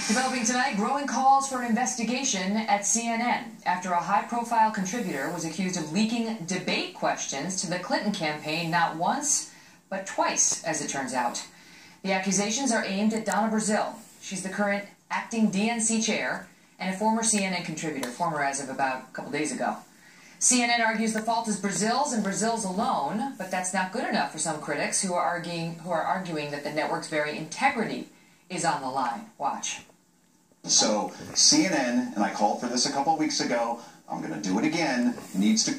Developing tonight, growing calls for an investigation at CNN after a high-profile contributor was accused of leaking debate questions to the Clinton campaign not once, but twice, as it turns out. The accusations are aimed at Donna Brazile. She's the current acting DNC chair and a former CNN contributor, former as of about a couple days ago. CNN argues the fault is Brazile's and Brazile's alone, but that's not good enough for some critics who are arguing that the network's very integrity is on the line. Watch. So CNN, and I called for this a couple of weeks ago, I'm going to do it again, needs to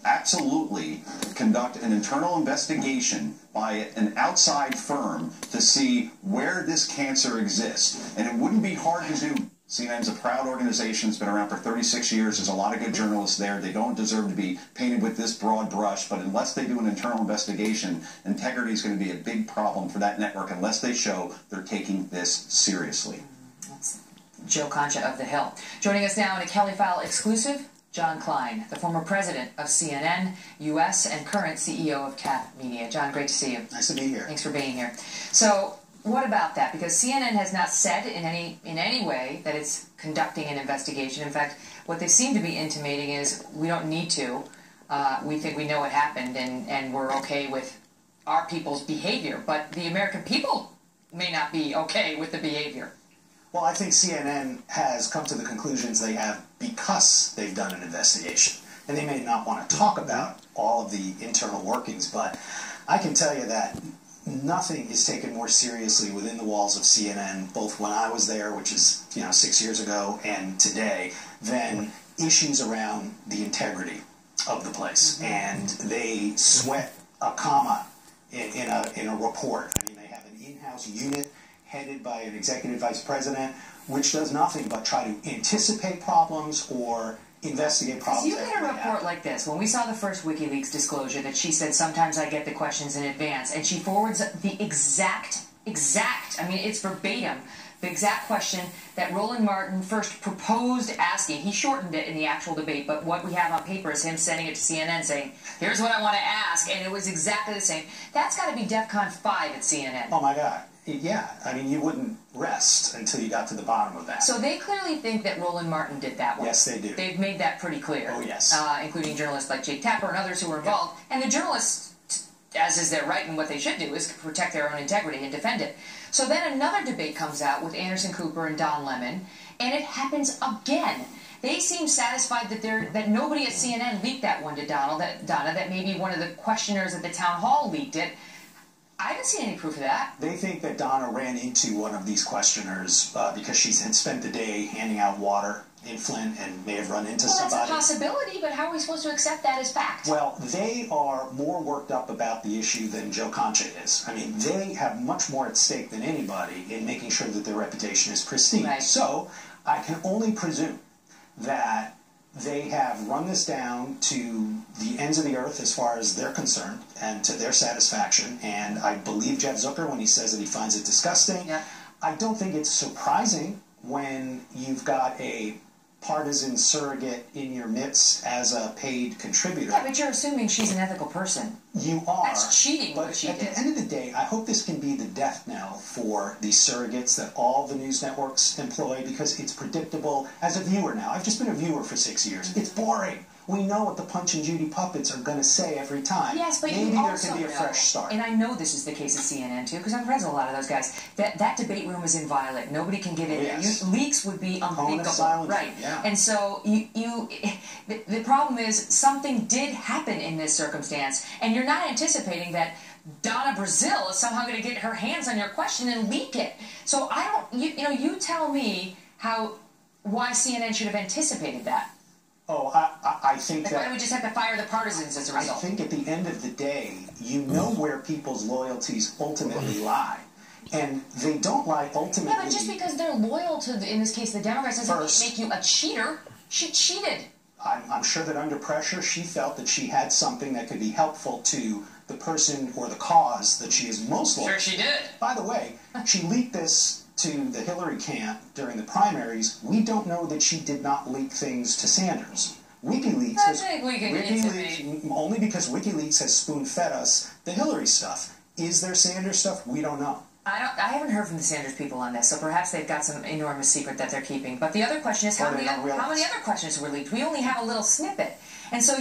absolutely conduct an internal investigation by an outside firm to see where this cancer exists. And it wouldn't be hard to do. CNN's a proud organization. It's been around for 36 years. There's a lot of good journalists there. They don't deserve to be painted with this broad brush, but unless they do an internal investigation, integrity is going to be a big problem for that network unless they show they're taking this seriously. That's Joe Concha of The Hill. Joining us now in a Kelly File exclusive, John Klein, the former president of CNN US and current CEO of Cap Media. John, great to see you. Nice to be here. Thanks for being here. So, what about that? Because CNN has not said in any way that it's conducting an investigation. In fact, what they seem to be intimating is we don't need to. We think we know what happened and we're okay with our people's behavior. But the American people may not be okay with the behavior. Well, I think CNN has come to the conclusions they have because they've done an investigation. And they may not want to talk about all of the internal workings, but I can tell you that nothing is taken more seriously within the walls of CNN, both when I was there, which is 6 years ago, and today, than issues around the integrity of the place. And they sweat a comma in a report. I mean, they have an in-house unit headed by an executive vice president, which does nothing but try to anticipate problems or investigate problems. You get a report like this. When we saw the first WikiLeaks disclosure that she said, sometimes I get the questions in advance, and she forwards the exact, I mean, it's verbatim, the exact question that Roland Martin first proposed asking. He shortened it in the actual debate, but what we have on paper is him sending it to CNN saying, here's what I want to ask, and it was exactly the same. That's got to be DEFCON 5 at CNN. Oh, my God. Yeah, I mean, you wouldn't rest until you got to the bottom of that. So they clearly think that Roland Martin did that one. Yes, they do. They've made that pretty clear. Oh, yes. Including journalists like Jake Tapper and others who were involved. Yeah. And the journalists, as is their right and what they should do, is protect their own integrity and defend it. So then another debate comes out with Anderson Cooper and Don Lemon, and it happens again. They seem satisfied that nobody at CNN leaked that one to Donna, that maybe one of the questioners at the town hall leaked it. I haven't seen any proof of that. They think that Donna ran into one of these questioners because she had spent the day handing out water in Flint and may have run into somebody. Well, that's a possibility, but how are we supposed to accept that as fact? Well, they are more worked up about the issue than Joe Concha is. I mean, they have much more at stake than anybody in making sure that their reputation is pristine. Right. So, I can only presume that they have run this down to the ends of the earth as far as they're concerned and to their satisfaction. And I believe Jeff Zucker when he says that he finds it disgusting. Yeah. I don't think it's surprising when you've got a partisan surrogate in your midst as a paid contributor. Yeah, but you're assuming she's an ethical person. You are. That's cheating but what she did. At the end of the day, I hope this can be the death knell for these surrogates that all the news networks employ because it's predictable. As a viewer now, I've just been a viewer for 6 years. It's boring. We know what the Punch and Judy puppets are going to say every time. Yes, but maybe you there also can be a know, fresh start. and I know this is the case at CNN too, because I'm friends with a lot of those guys. That debate room is inviolate. Nobody can get in there. Yes. Leaks would be unthinkable, right? Yeah. And so the problem is something did happen in this circumstance, and you're not anticipating that Donna Brazile is somehow going to get her hands on your question and leak it. So I don't. You tell me why CNN should have anticipated that. Oh, I think that... Why do we just have to fire the partisans as a result? I think at the end of the day, you know where people's loyalties ultimately lie. And they don't lie ultimately... Yeah, but just because they're loyal to, in this case, the Democrats doesn't make you a cheater. She cheated. I'm sure that under pressure, she felt that she had something that could be helpful to the person or the cause that she is most loyal to. Sure she did. By the way, she leaked this to the Hillary camp during the primaries. We don't know that she did not leak things to Sanders. WikiLeaks only because WikiLeaks has spoon-fed us the Hillary stuff. Is there Sanders stuff? We don't know. I haven't heard from the Sanders people on this, so perhaps they've got some enormous secret that they're keeping. But the other question is, how many other questions were leaked? We only have a little snippet. And so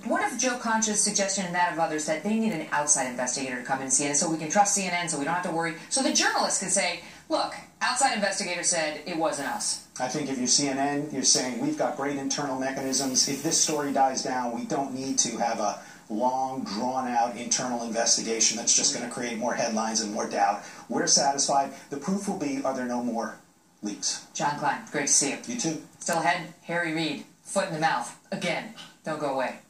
what if Joe Concha's suggestion and that of others that they need an outside investigator to come in and CNN so we can trust CNN so we don't have to worry, so the journalists can say, look, outside investigator said it wasn't us. I think if you're CNN, you're saying we've got great internal mechanisms. If this story dies down, we don't need to have a long, drawn-out internal investigation that's just going to create more headlines and more doubt. We're satisfied. The proof will be, are there no more leaks? John Klein, great to see you. You too. Still ahead, Harry Reid, foot in the mouth. Again, don't go away.